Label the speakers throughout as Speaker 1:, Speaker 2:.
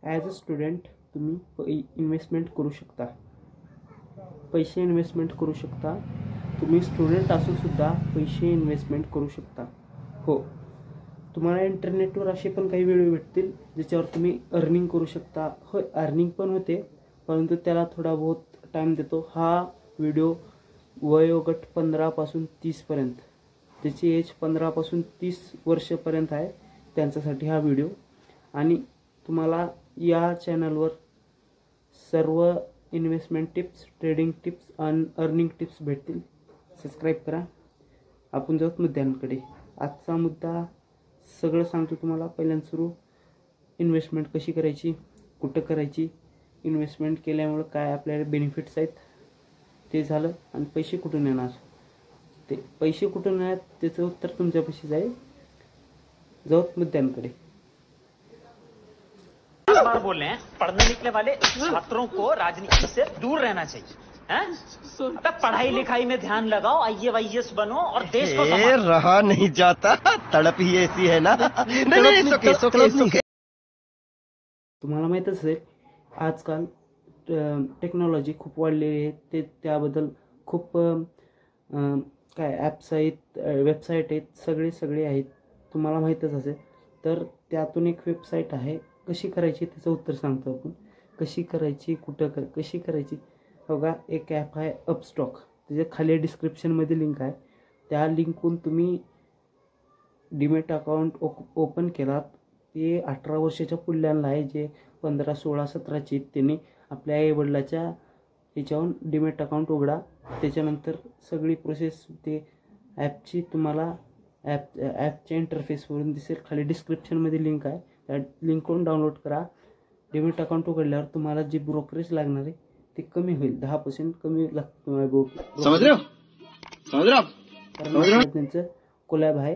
Speaker 1: As a student तुम्ही investment करू शकता, पैसे इन्व्हेस्टमेंट करू शकता. तुम्ही स्टुडंट असूनसुद्धा पैसे इन्व्हेस्टमेंट करू शकता. हो, तुम्हाला इंटरनेटवर असे पण काही व्हिडिओ भेटतील ज्याच्यावर तुम्ही अर्निंग करू शकता. हो, अर्निंग पण होते, परंतु त्याला थोडा बहुत टाईम देतो. हा व्हिडिओ वयोगट 15 30पर्यंत, त्याची एज 15 30 वर्षापर्यंत आहे, त्यांच्यासाठी हा व्हिडिओ. आणि तुम्हाला या चॅनलवर सर्व इन्व्हेस्टमेंट टिप्स, ट्रेडिंग टिप्स आणि अर्निंग टिप्स भेटतील. सबस्क्राईब करा. आपण जाऊत मुद्द्यांकडे. आजचा मुद्दा सगळं सांगतो तुम्हाला. पहिल्यांदा सुरू, इन्व्हेस्टमेंट कशी करायची, कुठं करायची, इन्व्हेस्टमेंट केल्यामुळं काय आपल्याला बेनिफिट्स आहेत ते झालं. आणि पैसे कुठून येणार, ते पैसे कुठून येणार त्याचं उत्तर तुमच्यापाशीच आहे. जाऊत मुद्द्यांकडे.
Speaker 2: बार बोल रहे हैं, पढ़ने लिखने वाले छात्रों को राजनीति से दूर रहना चाहिए. हैं? पढ़ाई लिखाई में ध्यान लगाओ, IAS बनो और देश को संभालो.
Speaker 3: रहा नहीं जाता, तड़प ही ऐसी है ना. नहीं,
Speaker 1: तुम्हाला माहीतच असेल आजकाल टेक्नॉलॉजी खूप वाढलेली आहे. त्याबद्दल खूप काय ॲप्स आहेत, वेबसाईट आहेत, सगळे आहेत, तुम्हाला माहीतच असेल. तर त्यातून एक वेबसाईट आहे, कशी करायची त्याचं उत्तर सांगतो आपण. कशी करायची, कुठं कशी करायची. बघा, एक ॲप आहे अपस्टॉक, त्याच्या खाली डिस्क्रिप्शनमध्ये लिंक आहे. त्या लिंकहून तुम्ही डीमॅट अकाउंट ओपन केलात. ते 18 वर्षाच्या पुढल्यांना आहे, जे 15 16 17चे त्यांनी आपल्या आईवडिलाच्या ह्याच्यावरून डीमॅट अकाउंट उघडा. त्याच्यानंतर सगळी प्रोसेस ते ॲपची तुम्हाला ॲपच्या इंटरफेसवरून दिसेल. खाली डिस्क्रिप्शनमध्ये लिंक आहे, त्या लिंकवरून डाउनलोड करा. डीमॅट अकाउंट उघडल्यावर तुम्हाला जे ब्रोकरेज लागणार आहे ते कमी होईल, 10% कमी लागतं तुम्हाला. त्यांचं कोलॅब आहे,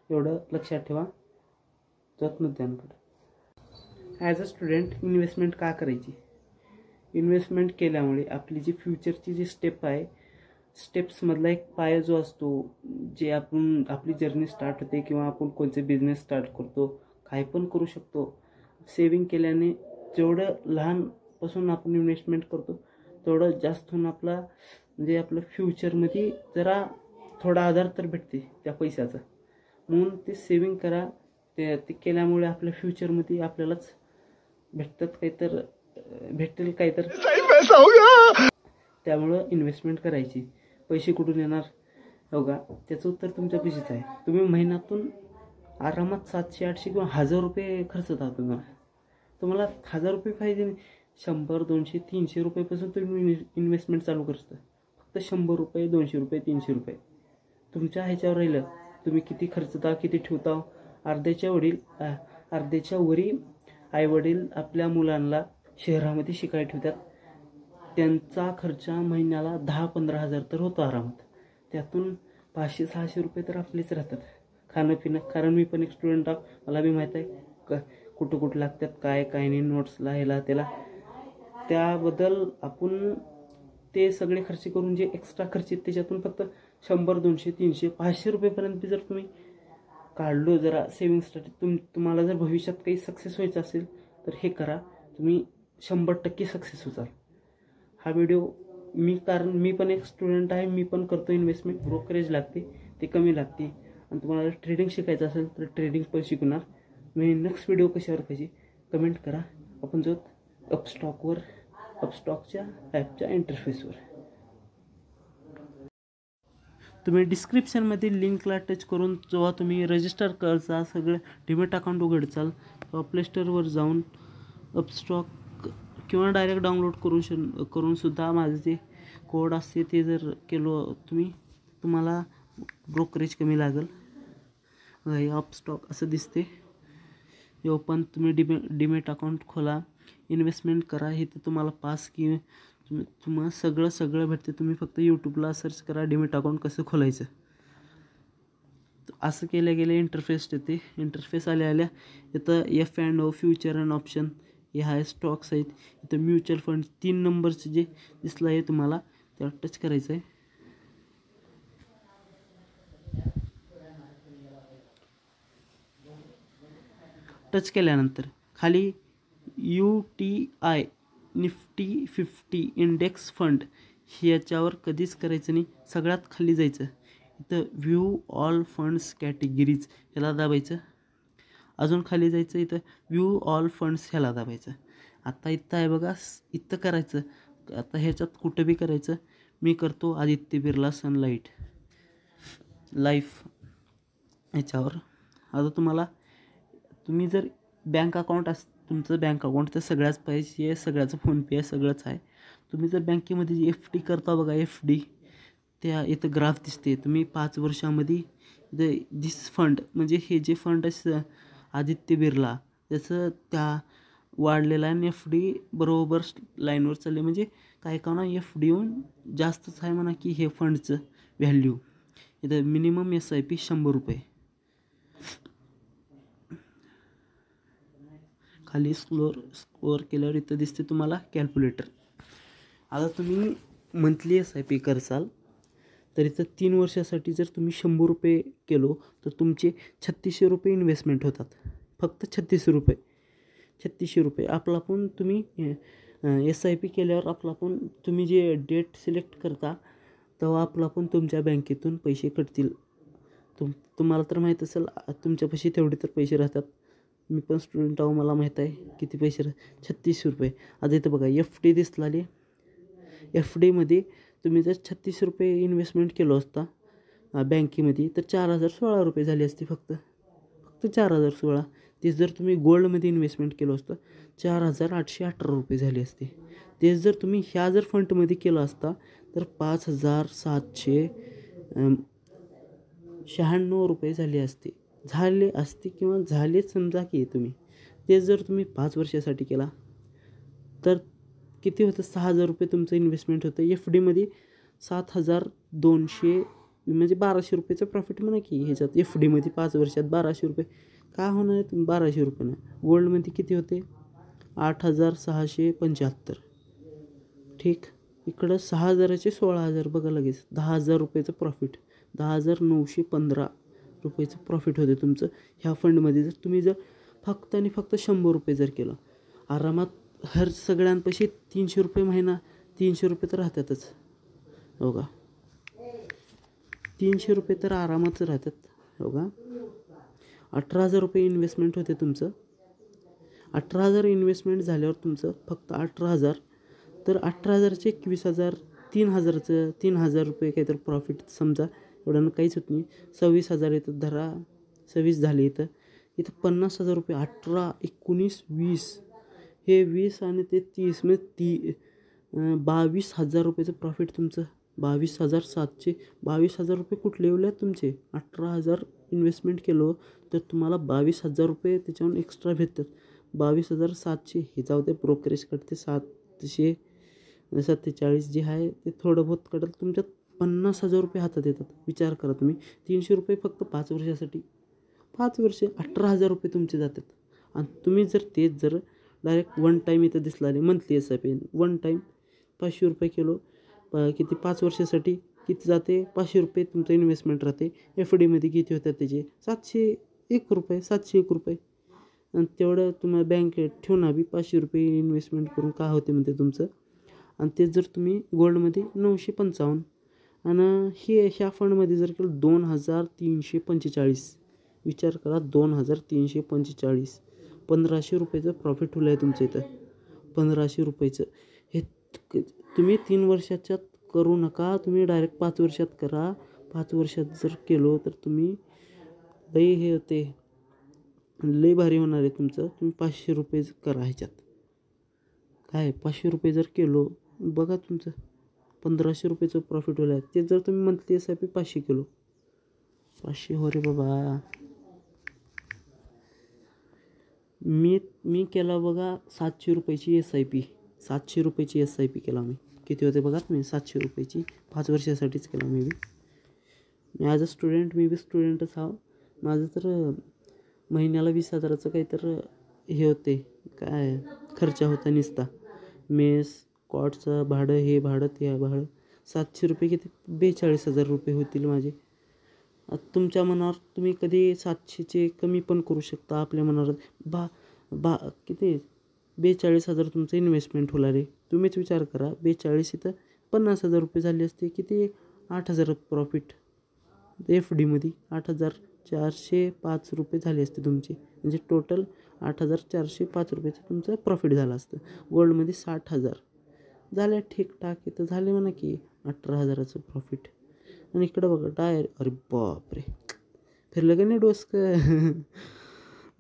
Speaker 1: एवढं लक्षात ठेवा. जात मुद्द्यांकडे. ॲज अ स्टुडंट इन्व्हेस्टमेंट का करायची. इन्व्हेस्टमेंट केल्यामुळे आपली जी फ्युचरची जी स्टेप आहे, स्टेप्समधला एक पाया जो असतो, जे आपण आपली जर्नी स्टार्ट होते किंवा आपण कोणते बिझनेस स्टार्ट करतो, काय पण करू शकतो. सेविंग केल्याने जेवढं लहानपासून आपण इन्व्हेस्टमेंट करतो तेवढं जास्त होऊन आपला म्हणजे आपलं फ्युचरमध्ये जरा थोडा आधार तर भेटते त्या पैशाचा. म्हणून ते सेविंग करा. ते केल्यामुळे आपल्या फ्युचरमध्ये आपल्यालाच भेटेल काहीतर. त्यामुळं इन्व्हेस्टमेंट करायची. पैसे कुठून येणार, बघा त्याचं उत्तर तुमच्या पैसेच आहे. तुम्ही महिन्यातून आरामात 700 800 किंवा 1000 रुपये खर्च होता. तुम्हाला 1000 रुपये पाहिजे, 100 200 300 रुपयेपासून तुम्ही इन्व्हेस्टमेंट चालू करता. फक्त 100 रुपये 200 रुपये 300 रुपये तुमच्या ह्याच्यावर राहिलं, तुम्ही किती खर्चता किती ठेवता. अर्ध्याच्या वरी आईवडील आपल्या मुलांना शहरामध्ये शिकायला ठेवतात. त्यांचा खर्च महिन्याला 10-15 हजार तर होतो आरामात. त्यातून 500-600 रुपये तर आपलेच राहतात खाणं पिणं. कारण मी पण एक स्टुडंट आहे, मला बी माहीत आहे कुठं लागतात, काय नाही, नोट्सला ह्याला त्याला. त्याबद्दल आपण ते सगळे खर्च करून जे एक्स्ट्रा खर्च आहेत त्याच्यातून फक्त 100 200 300 500 रुपयेपर्यंत जर तुम्ही काढलो जरा सेविंगसाठी, तुम्हाला जर भविष्यात काही सक्सेस व्हायचं असेल तर हे करा. तुम्ही 100% सक्सेस होताल. हा व्हिडिओ कारण मी पण एक स्टुडंट आहे, मी पण करतो इन्व्हेस्टमेंट. ब्रोकरेज लागते, ते कमी लागते. आणि तुम्हाला ट्रेडिंग शिकायचं असेल तर ट्रेडिंग पण शिकणार. मी नेक्स्ट व्हिडिओ कशावर पाहिजे कमेंट करा. आपण जाऊत अपस्टॉकच्या ॲपच्या इंटरफेसवर. तुम्ही डिस्क्रिप्शनमध्ये लिंकला टच करून जेव्हा तुम्ही रजिस्टर करता, सगळं डीमॅट अकाउंट उघडचाल, तेव्हा प्ले स्टोअरवर जाऊन अपस्टॉक किंवा डायरेक्ट डाउनलोड करून सुद्धा माझं जे कोड असते ते जर केलो तुम्हाला ब्रोकरेज कमी लागेल. अपस्टॉक असं दिसते. हे ओपन, तुम्ही डीमॅट अकाउंट खोला, इन्व्हेस्टमेंट करा. हे तर तुम्हाला पास की तुम्हाला सगळं भेटते. तुम्ही फक्त यूट्यूबला सर्च करा डीमॅट अकाउंट कसं खोलायचं. असं गेले इंटरफेस येते. इंटरफेस आल्या इथं F&O फ्युचर अँड ऑप्शन हे आहे, स्टॉक्स आहेत. इथं म्युच्युअल फंड 3 नंबरचं जे दिसलं आहे तुम्हाला त्यावर टच करायचं आहे. टच केल्यानंतर खाली UTI निफ्टी 50 इंडेक्स फंड ह्याच्यावर कधीच करायचं नाही. सगळ्यात खाली जायचं, इथं व्ह्यू ऑल फंड्स कॅटेगरीज ह्याला दाबायचं. अजून खाली जायचं, इथं व्ह्यू ऑल फंड्स ह्याला दाबायचं. आता इथं आहे बघा, इथं करायचं. आता ह्याच्यात कुठं बी करायचं. मी करतो आदित्य बिर्ला सनलाईट लाईफ ह्याच्यावर. आता तुम्ही जर बँक अकाउंट तुमचं बँक अकाउंट तर सगळ्याच पैसे सगळ्याचं फोनपे आहे, सगळंच आहे. तुम्ही जर बँकेमध्ये FD करता बघा, FD त्या इथं ग्राफ दिसते. तुम्ही 5 वर्षामध्ये इथं दिस फंड म्हणजे हे जे फंड आहे आदित्य बिर्ला त्याचं त्या वाढलेला आहे. FD बरोबर लाईनवर चालले, म्हणजे काय का ना FD येऊन जास्तच आहे म्हणा की हे फंडचं व्हॅल्यू. इथं मिनिमम SIP 100 रुपये. खाली स्कोअर केल्यावर इथं दिसते तुम्हाला कॅल्क्युलेटर. आता तुम्ही मंथली SIP करसाल तर इथं 3 वर्षासाठी जर तुम्ही 100 रुपये केलो तर तुमचे 3600 रुपये इन्व्हेस्टमेंट होतात. फक्त 3600 रुपये. आपला पण तुम्ही SIP केल्यावर तुम्ही जे डेट सिलेक्ट करता तेव्हा आपला पण तुमच्या बँकेतून पैसे कटतील. तुम्हाला तर माहीत असेल तुमच्यापाशी तेवढे तर पैसे राहतात. मी पण स्टुडंट आहो, मला माहीत आहे किती पैसे 3600 रुपये. आता इथं बघा FD दिसलाले. FDमध्ये तुम्ही जर 3600 रुपये इन्व्हेस्टमेंट केलं असता बँकेमध्ये तर 4016 रुपये झाले असते. फक्त 4016. तेच जर तुम्ही गोल्डमध्ये इन्व्हेस्टमेंट केलं असतं 4818 रुपये झाले असते. तेच जर तुम्ही ह्या फंडमध्ये केलं असता तर 5796 रुपये झाले असते किंवा झालेच समजा की तुम्ही. तेच जर तुम्ही 5 वर्षासाठी केला तर किती होतं, 6000 रुपये तुमचं इन्व्हेस्टमेंट होतं. FDमध्ये 7200 म्हणजे 1200 रुपयेचं प्रॉफिट म्हणा की ह्याच्यात. FDमध्ये 5 वर्षात 1200 रुपये का होणार आहे, तुम्ही 1200 रुपये ना. गोल्डमध्ये किती होते 8675. ठीक, इकडं 6000चे 16000 बघा लगेच 10000 रुपयेचं प्रॉफिट. 10915 रुपयेचं प्रॉफिट होते तुमचं ह्या फंडमध्ये. जर तुम्ही फक्त आणि फक्त 100 रुपये जर केलं आरामात सगळ्यांपाशी 300 रुपये महिना, 300 रुपये तर राहतातच. हो का, 300 रुपये तर आरामातच राहतात. हो का, 18000 रुपये इन्व्हेस्टमेंट होते तुमचं. 18000 इन्व्हेस्टमेंट झाल्यावर तुमचं फक्त 18000 तर 18000चे 21000, 3000 रुपये काहीतरी प्रॉफिट समजा. एवढं काहीच होत नाही. 26000 येतं धरा, 26 झाले. इथं 50,000 रुपये. 18, 19, 20 हे 20 आणि ते 30 म्हणजे 22,000 रुपयेचं प्रॉफिट तुमचं. 22,700. 22,000 रुपये कुठले येऊ तुमचे. 18,000 इन्व्हेस्टमेंट केलं तर तुम्हाला 22,000 रुपये त्याच्यावरून एक्स्ट्रा भेटतात. 22,700 हे जाऊ दे, ब्रोकरेज कटते 747 जे आहे ते थोडं बहुत कटल. तुमच्यात 50,000 रुपये हातात येतात. विचार करा तुम्ही, 300 रुपये फक्त 5 वर्षासाठी. 5 वर्षे 18,000 रुपये तुमचे जातात. आणि तुम्ही जर डायरेक्ट वन टाईम इथं दिसला मंथली SIP वन टाईम 500 रुपये केलो किती 5 वर्षासाठी किती जाते 500 रुपये तुमचं इन्व्हेस्टमेंट राहते. FDमध्ये किती होतात त्याचे 701 रुपये 701 रुपये. आणि तेवढं तुम्हाला बँकेत ठेवून हवी 500 रुपये इन्व्हेस्टमेंट करून का होते म्हणते तुमचं. आणि तेच जर तुम्ही गोल्डमध्ये 955 आणि ह्या फंडमध्ये जर केलं 2345. विचार करा 2345. 1500 रुपयेचं प्रॉफिट होलं आहे तुमचं इथं. 1500 रुपयेचं. हे तुम्ही 3 वर्षाच्यात करू नका, तुम्ही डायरेक्ट 5 वर्षात करा. 5 वर्षात जर केलो तर तुम्ही हे होते लई भारी होणार आहे तुमचं. तुम्ही 500 रुपये करा ह्याच्यात. काय 500 रुपये जर केलो बघा तुमचं 1500 रुपयेचं प्रॉफिट होलं आहे. ते जर तुम्ही मंथली SIP 500 केलो 500 हो रे बाबा. मी केला बघा 700 रुपयाची SIP. 700 रुपयाची SIP केला मी. किती होते बघा तुम्ही 700 रुपयाची 5 वर्षासाठीच केला मी ॲज अ स्टुडंट. मी बी स्टुडंटच आहो. माझं तर महिन्याला 20,000चं काहीतरी हे होते काय खर्च होता नुसता. मेस कॉटचं भाडं, हे भाडं ते भाडं. 700 रुपये किती 42,000 रुपये होतील माझे. तुमच्या मनावर तुम्ही कधी 700चे कमी पण करू शकता. आपल्या मनावर किती 42,000 तुमचं इन्व्हेस्टमेंट होणार आहे. तुम्हीच विचार करा, 42 इथं 50,000 रुपये झाले असते, किती 8,000 प्रॉफिट FDमध्ये 8,405 रुपये झाले असते तुमचे, म्हणजे टोटल 8,405 रुपयेचं तुमचं प्रॉफिट झालं असतं. गोल्डमध्ये 60,000 झाल्या, ठीकठाक. इथं झाले म्हणा की 18,000चं प्रॉफिट. आणि इकडं बघा अरे बापरे, फिरलं का नाही डोसकं.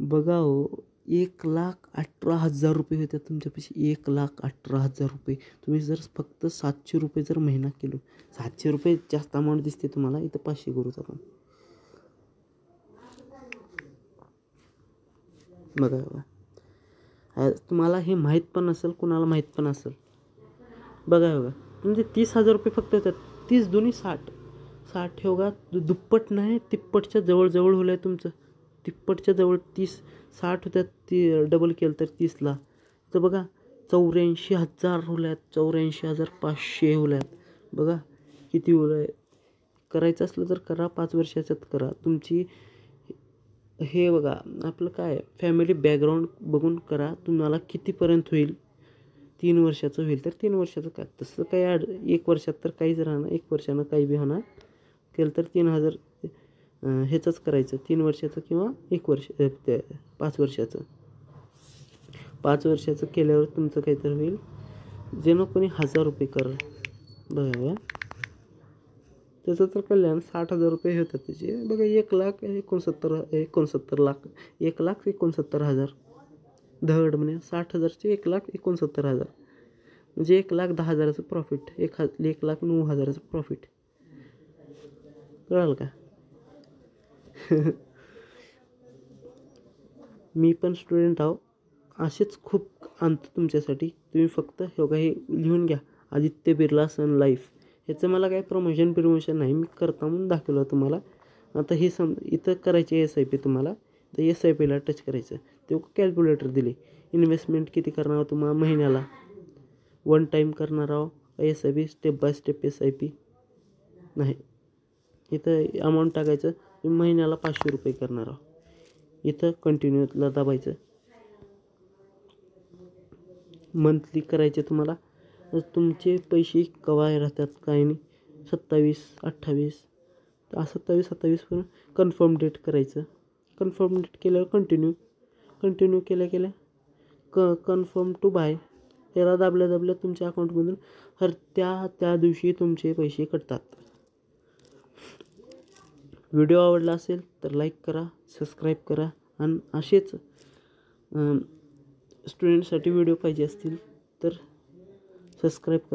Speaker 1: बघा हो, 1,18,000 रुपये होते तुमच्यापाशी. 1,18,000 रुपये. तुम्ही जर फक्त 700 रुपये जर महिना केलो, 700 रुपये जास्त अमाऊंट दिसते तुम्हाला, इथं 500 करूच आपण. बघा तुम्हाला हे माहीत पण नसेल, कुणाला माहीत पण असेल. बघा म्हणजे 30,000 रुपये फक्त होतात. 30 दुनी 60. 60 हे बघा दुप्पट नाही, तिप्पटच्या जवळ होलं आहे तुमचं. तिप्पटच्या जवळ 60 होत्यात, ती डबल केलं तर 30ला. तर बघा 84,000 होल्यात, 84,500 होल्यात. बघा किती होलं आहे. करायचं असलं तर करा, 5 वर्षाच्यात करा. तुमची हे बघा आपलं काय फॅमिली बॅकग्राऊंड बघून करा, तुम्हाला कितीपर्यंत होईल. 3 वर्षाचं होईल तर 3 वर्षाचं काय, तसं काही 1 वर्षात तर काहीच राहणार, 1 वर्षानं काही बी होणार. केलं तर 3,000 ह्याचंच करायचं, 3 वर्षाचं किंवा 1 वर्ष 5 वर्षाचं. 5 वर्षाचं केल्यावर तुमचं काहीतरी होईल. जेणं कोणी 1,000 रुपये कर बघा, त्याचं तर कल्याण. 60,000 रुपये होतात त्याचे. बघा 1,69,000 धड म्हणे 60,000चे 1,69,000 म्हणजे 1,10,000चं प्रॉफिट. 1,09,000चं प्रॉफिट. कळालं का. मी पण स्टुडंट आहो, असेच खूप आणतो तुमच्यासाठी. तुम्ही फक्त हे लिहून घ्या, आदित्य बिर्ला सन लाईफ. ह्याचं मला काही प्रमोशन नाही, मी करता म्हणून दाखवलं तुम्हाला. आता हे इथं करायचे SIP तुम्हाला, तर SIPला टच करायचं. ते कॅल्क्युलेटर दिले. इन्व्हेस्टमेंट किती करणार आहोत तुम्हाला महिन्याला, 1 टाईम करणार आहो SIP, step by step SIP नाही. इथं अमाऊंट टाकायचं, तुम्ही महिन्याला 500 रुपये करणार आहो. इथं कंटिन्यूला दाबायचं. मंथली करायचे तुम्हाला. तुमचे पैसे कवा राहतात काही नाही. 27, 28, 27 पर्यंत कन्फर्म डेट करायचं. कन्फर्म डेट केल्यावर कंटिन्यू केल्या कन्फर्म टू बाय याला दाबल्या तुमच्या अकाउंटमधून त्या दिवशी तुमचे पैसे कटतात. व्हिडिओ आवडला असेल तर लाईक करा, सबस्क्राईब करा. आणि असेच स्टुडंटसाठी व्हिडिओ पाहिजे असतील तर सबस्क्राईब करा.